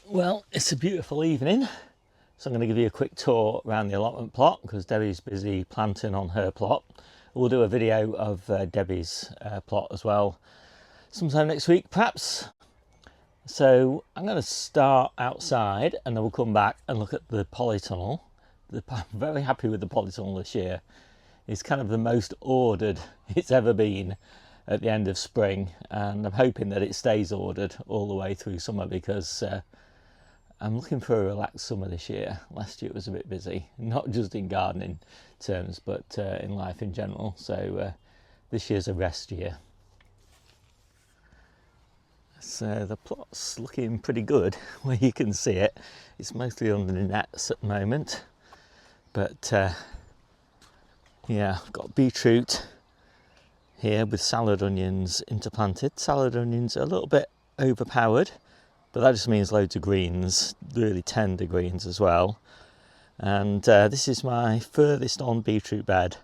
Well, it's a beautiful evening, so I'm going to give you a quick tour around the allotment plot because Debbie's busy planting on her plot. We'll do a video of Debbie's plot as well sometime next week perhaps. So I'm going to start outside and then we'll come back and look at the polytunnel. I'm very happy with the polytunnel this year. It's kind of the most ordered it's ever been at the end of spring, and I'm hoping that it stays ordered all the way through summer because I'm looking for a relaxed summer this year. Last year it was a bit busy, not just in gardening terms, but in life in general. So this year's a rest year. So the plot's looking pretty good where you can see it. It's mostly under the nets at the moment. But yeah, I've got beetroot here with salad onions interplanted. Salad onions are a little bit overpowered, but that just means loads of greens, really tender greens as well. And this is my furthest on beetroot bed,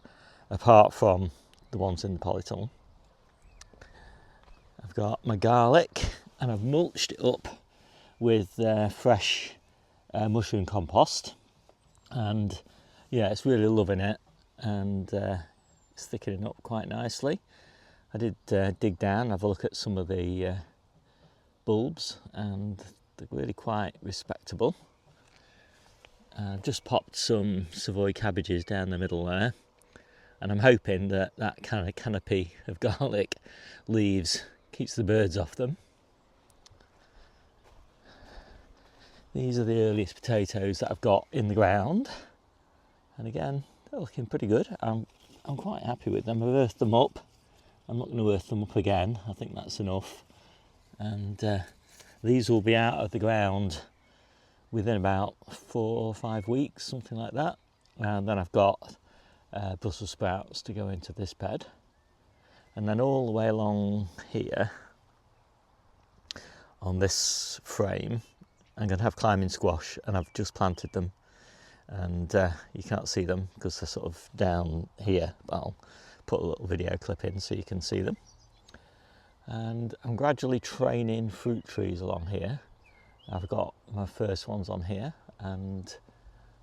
apart from the ones in the polytunnel. I've got my garlic and I've mulched it up with fresh mushroom compost. And yeah, it's really loving it, and it's thickening up quite nicely. I did dig down, have a look at some of the bulbs, and they're really quite respectable. I've just popped some Savoy cabbages down the middle there, and I'm hoping that that kind of canopy of garlic leaves keeps the birds off them. These are the earliest potatoes that I've got in the ground, and again they're looking pretty good. I'm quite happy with them. I've earthed them up. I'm not going to earth them up again. I think that's enough. And these will be out of the ground within about 4 or 5 weeks, something like that. And then I've got Brussels sprouts to go into this bed. And then all the way along here on this frame, I'm going to have climbing squash, and I've just planted them. And you can't see them because they're sort of down here, but I'll put a little video clip in so you can see them. And I'm gradually training fruit trees along here. I've got my first ones on here, and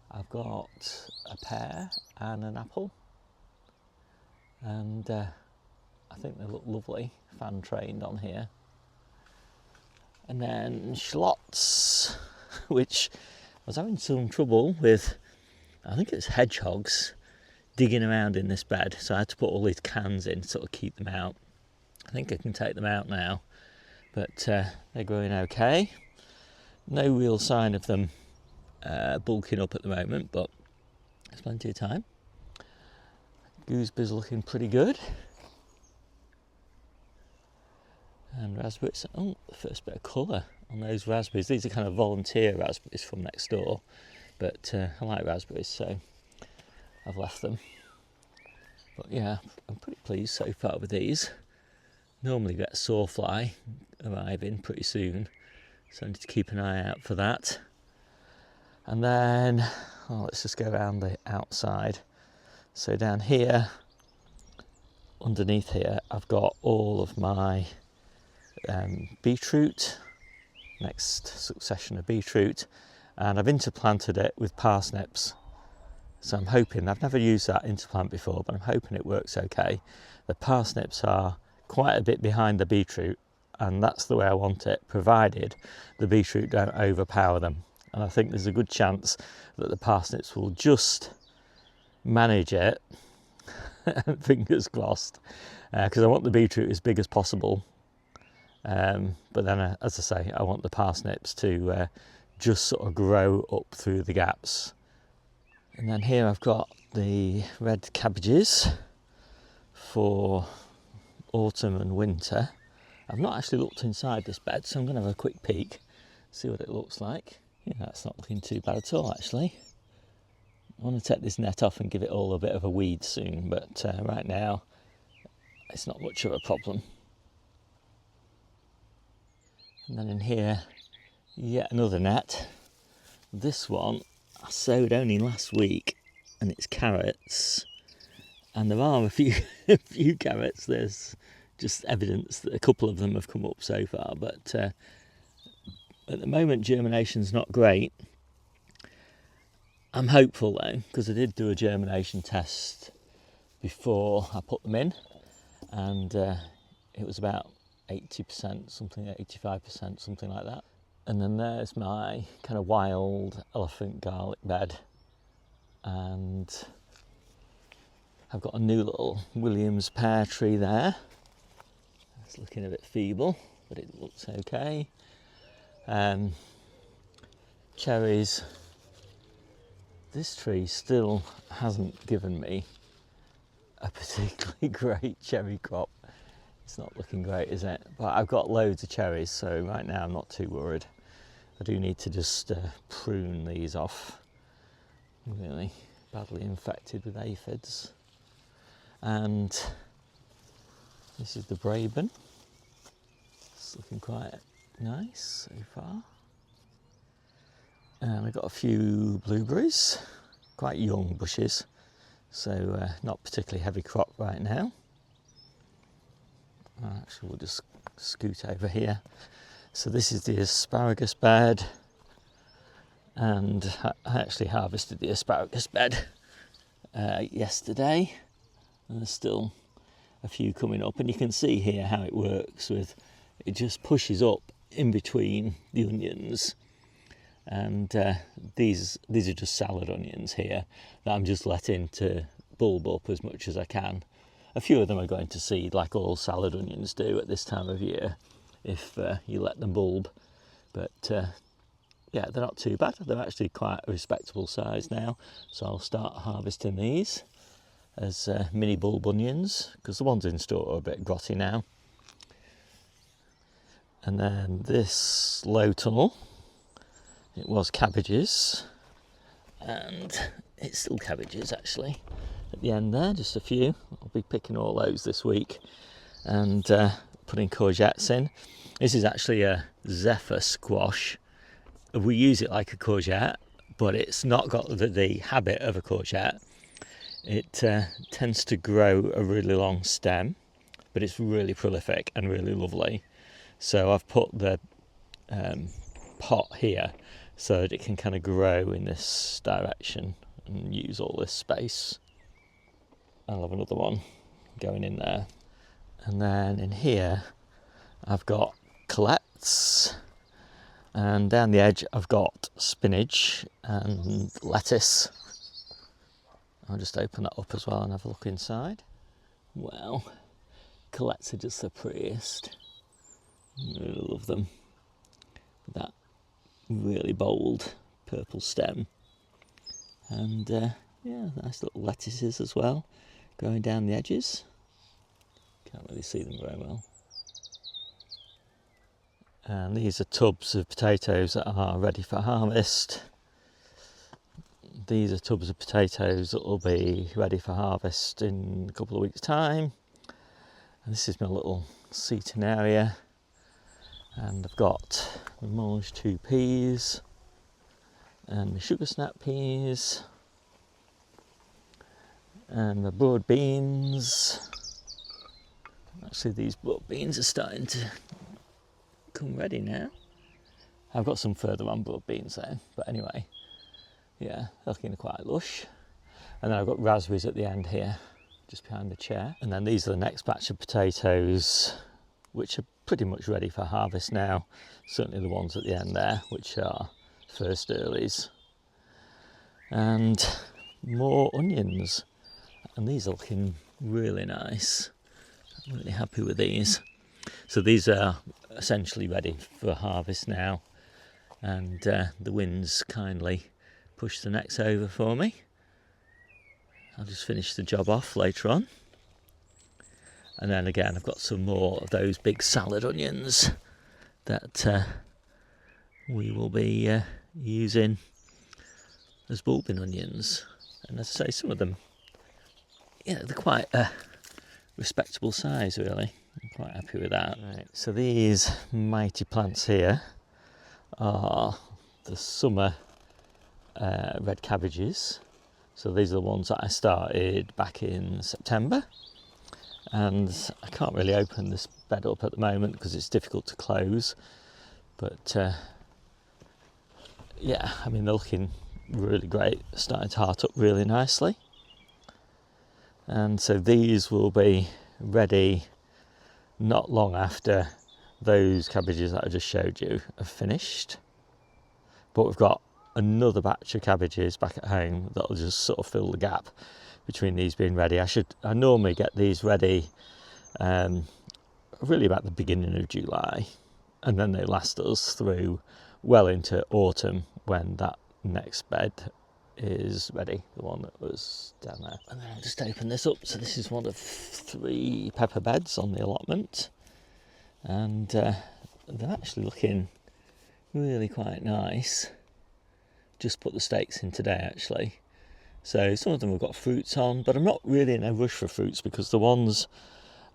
I've got a pear and an apple, and I think they look lovely, fan trained on here. And then shallots, which I was having some trouble with, I think it's hedgehogs digging around in this bed, so I had to put all these cans in to sort of keep them out. I think I can take them out now, but they're growing okay. No real sign of them bulking up at the moment, but there's plenty of time. Gooseberries looking pretty good. And raspberries, oh, the first bit of colour on those raspberries. These are kind of volunteer raspberries from next door, but I like raspberries, so I've left them. But yeah, I'm pretty pleased so far with these. Normally get a sawfly arriving pretty soon, so I need to keep an eye out for that. And then, let's just go around the outside. So down here, underneath here, I've got all of my beetroot, next succession of beetroot, and I've interplanted it with parsnips. So I'm hoping, I've never used that interplant before, but I'm hoping it works okay. The parsnips are quite a bit behind the beetroot, and that's the way I want it, provided the beetroot don't overpower them. And I think there's a good chance that the parsnips will just manage it, fingers crossed, because I want the beetroot as big as possible. But then, as I say, I want the parsnips to just sort of grow up through the gaps. And then here I've got the red cabbages for autumn and winter. I've not actually looked inside this bed, so I'm going to have a quick peek, see what it looks like. Yeah, that's not looking too bad at all, actually. I want to take this net off and give it all a bit of a weed soon, but right now it's not much of a problem. And then in here, yet another net. This one I sowed only last week, and it's carrots. And there are a few carrots. There's just evidence that a couple of them have come up so far, but At the moment, germination's not great. I'm hopeful though, because I did do a germination test before I put them in, and it was about 80%, something, 85%, something like that. And then there's my kind of wild elephant garlic bed, and I've got a new little Williams pear tree there. It's looking a bit feeble, but it looks okay. Cherries. This tree still hasn't given me a particularly great cherry crop. It's not looking great, is it? But I've got loads of cherries, so right now I'm not too worried. I do need to just prune these off. Really badly infected with aphids. And this is the Braben. It's looking quite nice so far. And I've got a few blueberries, quite young bushes, so not particularly heavy crop right now. Actually, we'll just scoot over here. So this is the asparagus bed, and I actually harvested the asparagus bed yesterday, and there's still a few coming up, and you can see here how it works with, it just pushes up in between the onions. And these are just salad onions here that I'm just letting to bulb up as much as I can. A few of them are going to seed, like all salad onions do at this time of year, if you let them bulb. But yeah, they're not too bad. They're actually quite a respectable size now. So I'll start harvesting these as mini bulb onions, because the ones in store are a bit grotty now. And then this low tunnel, it was cabbages, and it's still cabbages actually. At the end there, just a few. I'll be picking all those this week and putting courgettes in. This is actually a zephyr squash. We use it like a courgette, but it's not got the habit of a courgette. It tends to grow a really long stem, but it's really prolific and really lovely. So I've put the pot here so that it can kind of grow in this direction and use all this space. I'll have another one going in there. And then in here I've got colettes, and down the edge I've got spinach and lettuce. I'll just open that up as well and have a look inside. Well, colettes are just the prettiest. I really love them. That really bold purple stem, and yeah, nice little lettuces as well going down the edges. Can't really see them very well. And these are tubs of potatoes that are ready for harvest. These are tubs of potatoes that will be ready for harvest in a couple of weeks' time. And this is my little seating area. And I've got the mange two peas and the sugar snap peas and the broad beans. Actually, these broad beans are starting to come ready now. I've got some further on broad beans though, but anyway, yeah, they're looking quite lush. And then I've got raspberries at the end here, just behind the chair. And then these are the next batch of potatoes, which are pretty much ready for harvest now. Certainly the ones at the end there, which are first earlies. And more onions. And these are looking really nice. I'm really happy with these. So these are essentially ready for harvest now. And the wind's kindly pushed the necks over for me. I'll just finish the job off later on. And then again, I've got some more of those big salad onions that we will be using as bulbing onions. And as I say, some of them, yeah, they're quite a respectable size really. I'm quite happy with that. Right, so these mighty plants here are the summer red cabbages. So these are the ones that I started back in September. And I can't really open this bed up at the moment because it's difficult to close, but yeah, I mean, they're looking really great, starting to heart up really nicely. And so these will be ready not long after those cabbages that I just showed you are finished. But we've got another batch of cabbages back at home that'll just sort of fill the gap between these being ready. I normally get these ready really about the beginning of July, and then they last us through well into autumn when that next bed is ready, the one that was down there. And then I'll just open this up. So this is one of 3 pepper beds on the allotment, and they're actually looking really quite nice. Just put the stakes in today actually. So some of them have got fruits on, but I'm not really in a rush for fruits because the ones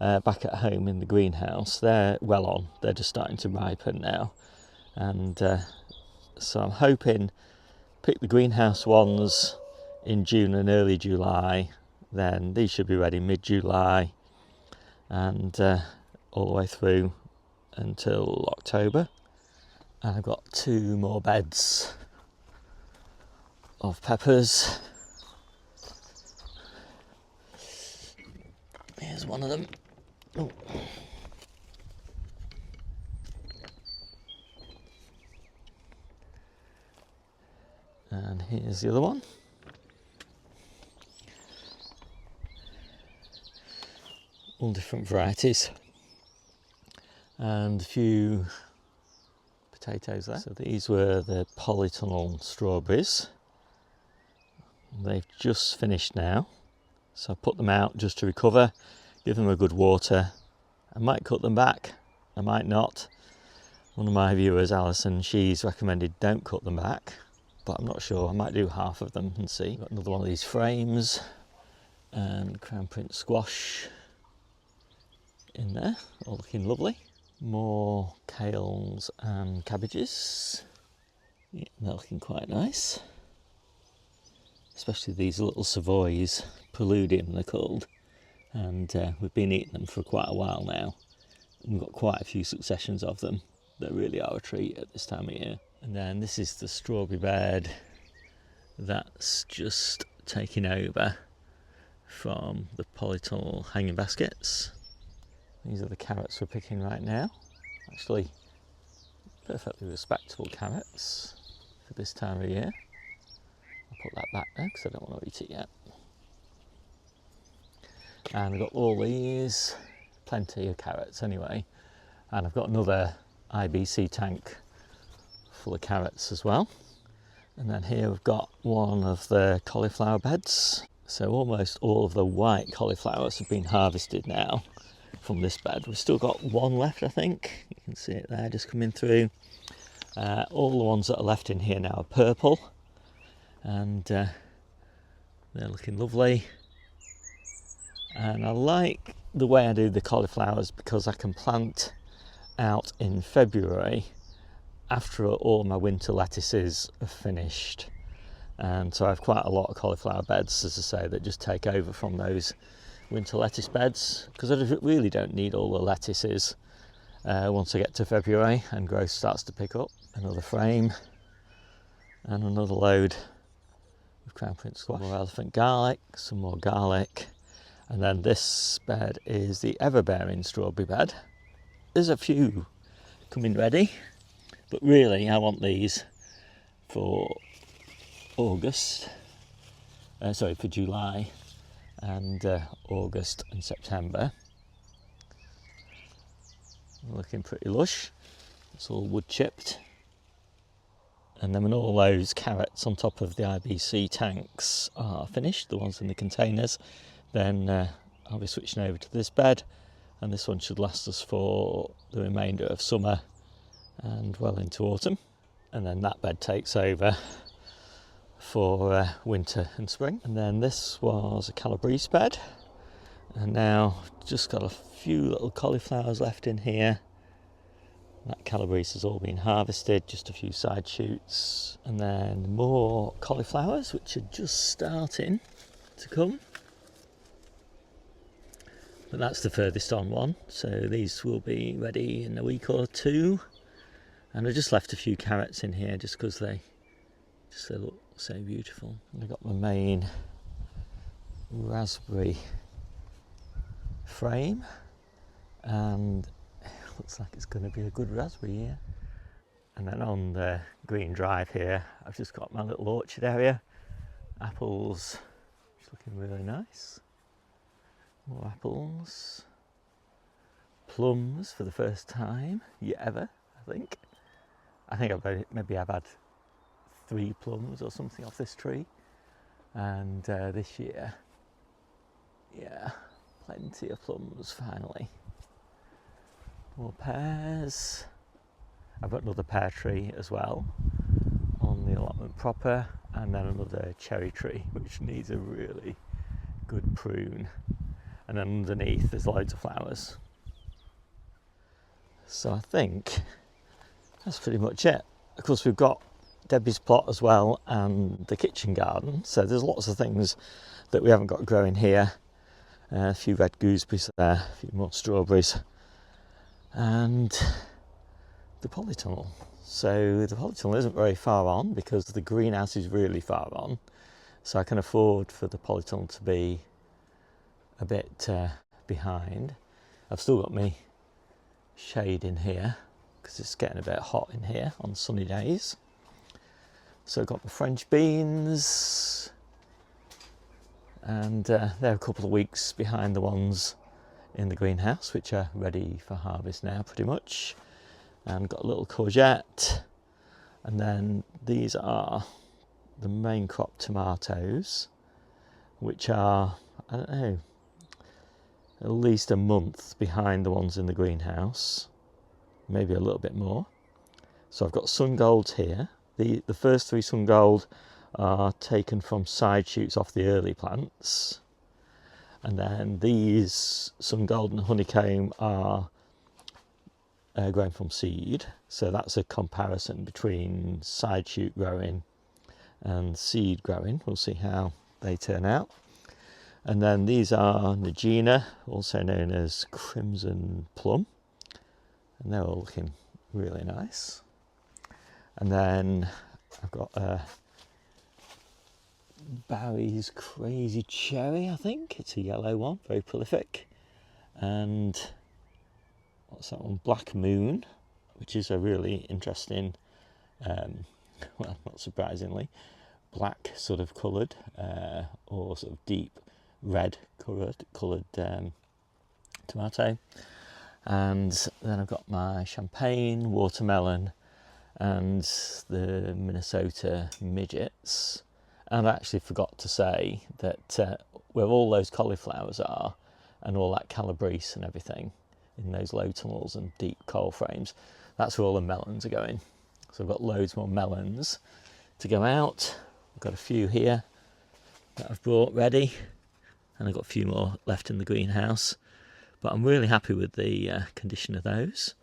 back at home in the greenhouse, they're well on. They're just starting to ripen now. And so I'm hoping pick the greenhouse ones in June and early July, then these should be ready mid-July and all the way through until October. And I've got 2 more beds of peppers. Here's one of them. Oh. And here's the other one. All different varieties. And a few potatoes there. So these were the polytunnel strawberries. They've just finished now. So I put them out just to recover, give them a good water. I might cut them back, I might not. One of my viewers, Alison, she's recommended don't cut them back, but I'm not sure. I might do half of them and see. Got another one of these frames and Crown Prince squash in there, all looking lovely. More kales and cabbages. Yeah, they're looking quite nice. Especially these little Savoys, Preludium they're called. And we've been eating them for quite a while now. We've got quite a few successions of them. They really are a treat at this time of year. And then this is the strawberry bed that's just taken over from the polytunnel hanging baskets. These are the carrots we're picking right now. Actually, perfectly respectable carrots for this time of year. I'll put that back there because I don't want to eat it yet. And I've got all these, plenty of carrots anyway. And I've got another IBC tank full of carrots as well. And then here we've got one of the cauliflower beds. So almost all of the white cauliflowers have been harvested now from this bed. We've still got one left, I think. You can see it there just coming through. All the ones that are left in here now are purple. And they're looking lovely. And I like the way I do the cauliflowers because I can plant out in February after all my winter lettuces are finished. And so I have quite a lot of cauliflower beds, as I say, that just take over from those winter lettuce beds, because I really don't need all the lettuces once I get to February and growth starts to pick up. Another frame and another load of Crown Prince squash, more elephant garlic, some more garlic, and then this bed is the ever-bearing strawberry bed. There's a few coming ready, but really I want these for August, for July and August and September. Looking pretty lush. It's all wood chipped. And then when all those carrots on top of the IBC tanks are finished, the ones in the containers, then I'll be switching over to this bed, and this one should last us for the remainder of summer and well into autumn. And then that bed takes over for winter and spring. And then this was a Calabrese bed, and now just got a few little cauliflowers left in here. That Calabrese has all been harvested, just a few side shoots, and then more cauliflowers which are just starting to come. But that's the furthest on one, so these will be ready in a week or two. And I just left a few carrots in here just because they Just they look so beautiful. And I've got my main raspberry frame, and it looks like it's going to be a good raspberry year. And then on the green drive here, I've just got my little orchard area. Apples, it's looking really nice. More apples. Plums for the first time ever, I think. I think I've had 3 plums or something off this tree. And this year, yeah, plenty of plums finally. More pears. I've got another pear tree as well on the allotment proper, and then another cherry tree which needs a really good prune. And then underneath there's loads of flowers. So I think that's pretty much it. Of course, we've got Debbie's plot as well and the kitchen garden, so there's lots of things that we haven't got growing here. A few red gooseberries there, a few more strawberries, and the polytunnel. So the polytunnel isn't very far on because the greenhouse is really far on, so I can afford for the polytunnel to be a bit behind. I've still got my shade in here because it's getting a bit hot in here on sunny days. So I've got the French beans, and they're a couple of weeks behind the ones in the greenhouse, which are ready for harvest now pretty much. And got a little courgette, and then these are the main crop tomatoes, which are, I don't know, at least a month behind the ones in the greenhouse, maybe a little bit more. So I've got sun golds here. The first 3 sun gold are taken from side shoots off the early plants, and then these sun gold and honeycomb are grown from seed. So that's a comparison between side shoot growing and seed growing. We'll see how they turn out. And then these are Nagina, also known as crimson plum, and they're all looking really nice. And then I've got Barry's Crazy Cherry, I think. It's a yellow one, very prolific. And what's that one? Black Moon, which is a really interesting, well, not surprisingly, black sort of coloured or sort of deep red coloured tomato. And then I've got my champagne, watermelon, and the Minnesota midgets. And I actually forgot to say that where all those cauliflowers are and all that calabrese and everything in those low tunnels and deep coal frames, that's where all the melons are going. So I've got loads more melons to go out. I've got a few here that I've brought ready, and I've got a few more left in the greenhouse, but I'm really happy with the condition of those.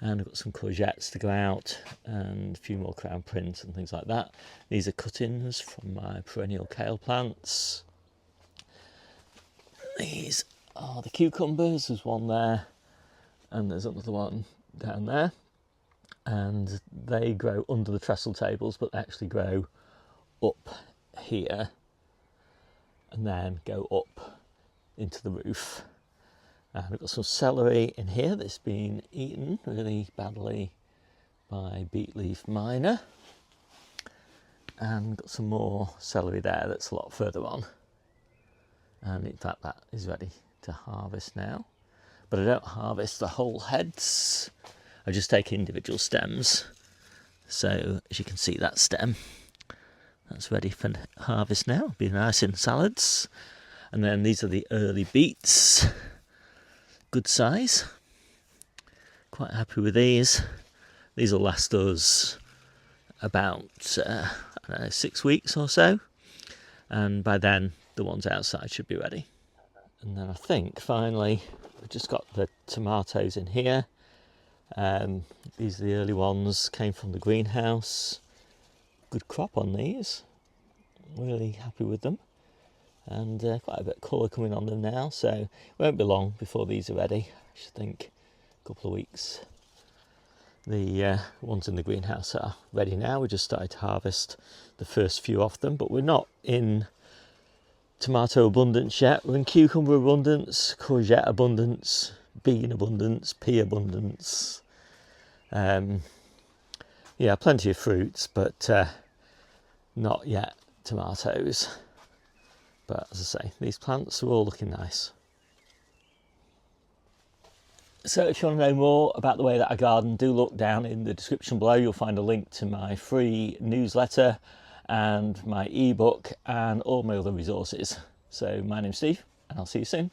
And I've got some courgettes to go out and a few more crown prince and things like that. These are cuttings from my perennial kale plants. These are the cucumbers. There's one there and there's another one down there. And they grow under the trestle tables, but they actually grow up here and then go up into the roof. And we've got some celery in here that's been eaten really badly by beetleaf miner. And got some more celery there that's a lot further on. And in fact that is ready to harvest now. But I don't harvest the whole heads. I just take individual stems. So as you can see, that stem, that's ready for harvest now. It'll be nice in salads. And then these are the early beets. Good size. Quite happy with these. These will last us about I don't know, 6 weeks or so, and by then the ones outside should be ready. And then I think finally we've just got the tomatoes in here. These are the early ones, came from the greenhouse. Good crop on these, really happy with them. And quite a bit of colour coming on them now, so it won't be long before these are ready. I should think a couple of weeks. The ones in the greenhouse are ready now. We just started to harvest the first few of them, but we're not in tomato abundance yet. We're in cucumber abundance, courgette abundance, bean abundance, pea abundance. Yeah, plenty of fruits, but not yet tomatoes. But as I say, these plants are all looking nice. So if you want to know more about the way that I garden, do look down in the description below. You'll find a link to my free newsletter and my ebook and all my other resources. So my name's Steve, and I'll see you soon.